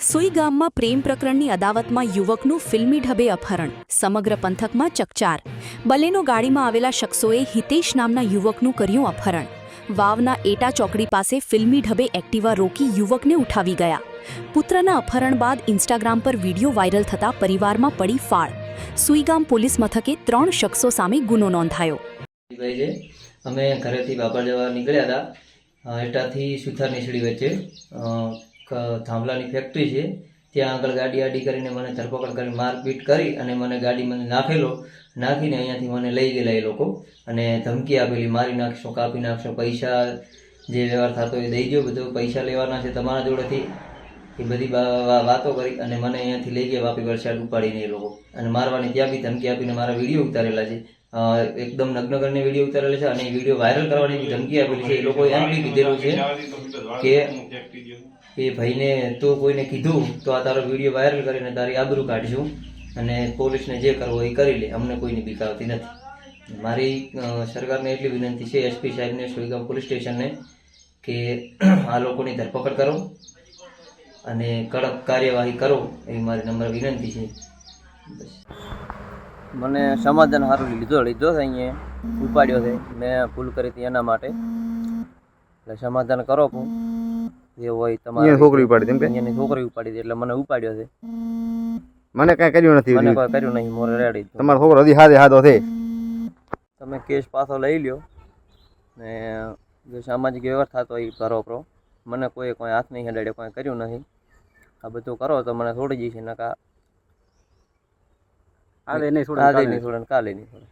સુઈ ગામમાં પ્રેમ પ્રકરણની અદાવતમાં યુવકનું ફિલ્મી ઢબે અપહરણ, સમગ્ર પંથકમાં ચકચાર. બલેનો ગાડીમાં આવેલા શખ્સોએ હિતેશ નામના યુવકનું કર્યું અપહરણ. વાવના એટા ચોકડી પાસે ફિલ્મી ઢબે એક્ટિવા રોકી યુવકને ઉઠાવી ગયા. પુત્રના અપહરણ બાદ ઇન્સ્ટાગ્રામ પર વિડીયો વાયરલ થતા પરિવારમાં પડી ફાળ. સુઈગામ પોલીસ મથકે 3 શખ્સો સામે ગુનો નોંધાયો. અમે ઘરેથી બાપા જવા નીકળ્યા હતા. એટાથી સુથાર નીસડી વચ્ચે થાંભલાની ફેક્ટરી છે, ત્યાં આગળ ગાડી આડી કરીને મને ધરપકડ કરી મારપીટ કરી અને મને ગાડીમાં નાખીને અહીંયાથી મને લઈ ગયેલા એ લોકો અને ધમકી આપેલી, મારી નાખશો, કાપી નાખશો, પૈસા જે વ્યવહાર થતો એ દઈ દો, બધું પૈસા લેવાના છે તમારા જોડેથી, એ બધી વાતો કરી અને મને અહીંયાથી લઈ ગયા વાપી વલસાડ ઉપાડીને એ લોકો, અને મારવાની ત્યાં બી ધમકી આપીને મારા વિડીયો ઉતારેલા છે. એકદમ નગ્નગરને વિડીયો ઉતારેલા છે અને એ વિડીયો વાયરલ કરવાની બી ધમકી આપેલી છે. એ લોકોએ એમ બી કીધેલું છે કે એ ભાઈને તો કોઈને કીધું તો આ તારો વિડીયો વાયરલ કરીને તારી આબરૂ કાઢશું અને પોલીસને જે કરવો એ કરી લે, અમને કોઈની બીક આવતી નથી. મારી સરકારને એટલી વિનંતી છે, એસપી સાહેબને, સુઈગામ પોલીસ સ્ટેશનને, કે આ લોકોની ધરપકડ કરો અને કડક કાર્યવાહી કરો એવી મારી નમ્ર વિનંતી છે. બસ. મને સમાધાન સારું લીધો છે, અહીંયા ઉપાડ્યો છે, મેં ભૂલ કરી હતી એના માટે, એટલે સમાધાન કરો. જે હોય તમારે છોકરી ઉપાડી હતી, છોકરી ઉપાડી હતી એટલે મને ઉપાડ્યો છે. મને કઈ કર્યું નથી, મને કોઈ કર્યું નહીં, મોરે રેડી. તમારો છોકરો હજી હાથે છે. તમે કેસ પાછો લઈ લ્યો ને જે સામાજિક વ્યવહાર થતો હોય એ કરો. મને કોઈ હાથ નહીં હેડાડ્યો, કોઈ કર્યું નથી. આ બધું કરો તો મને છોડી જઈશે, નકા આજે નહીં છોડે, કાલે નહીં છોડે.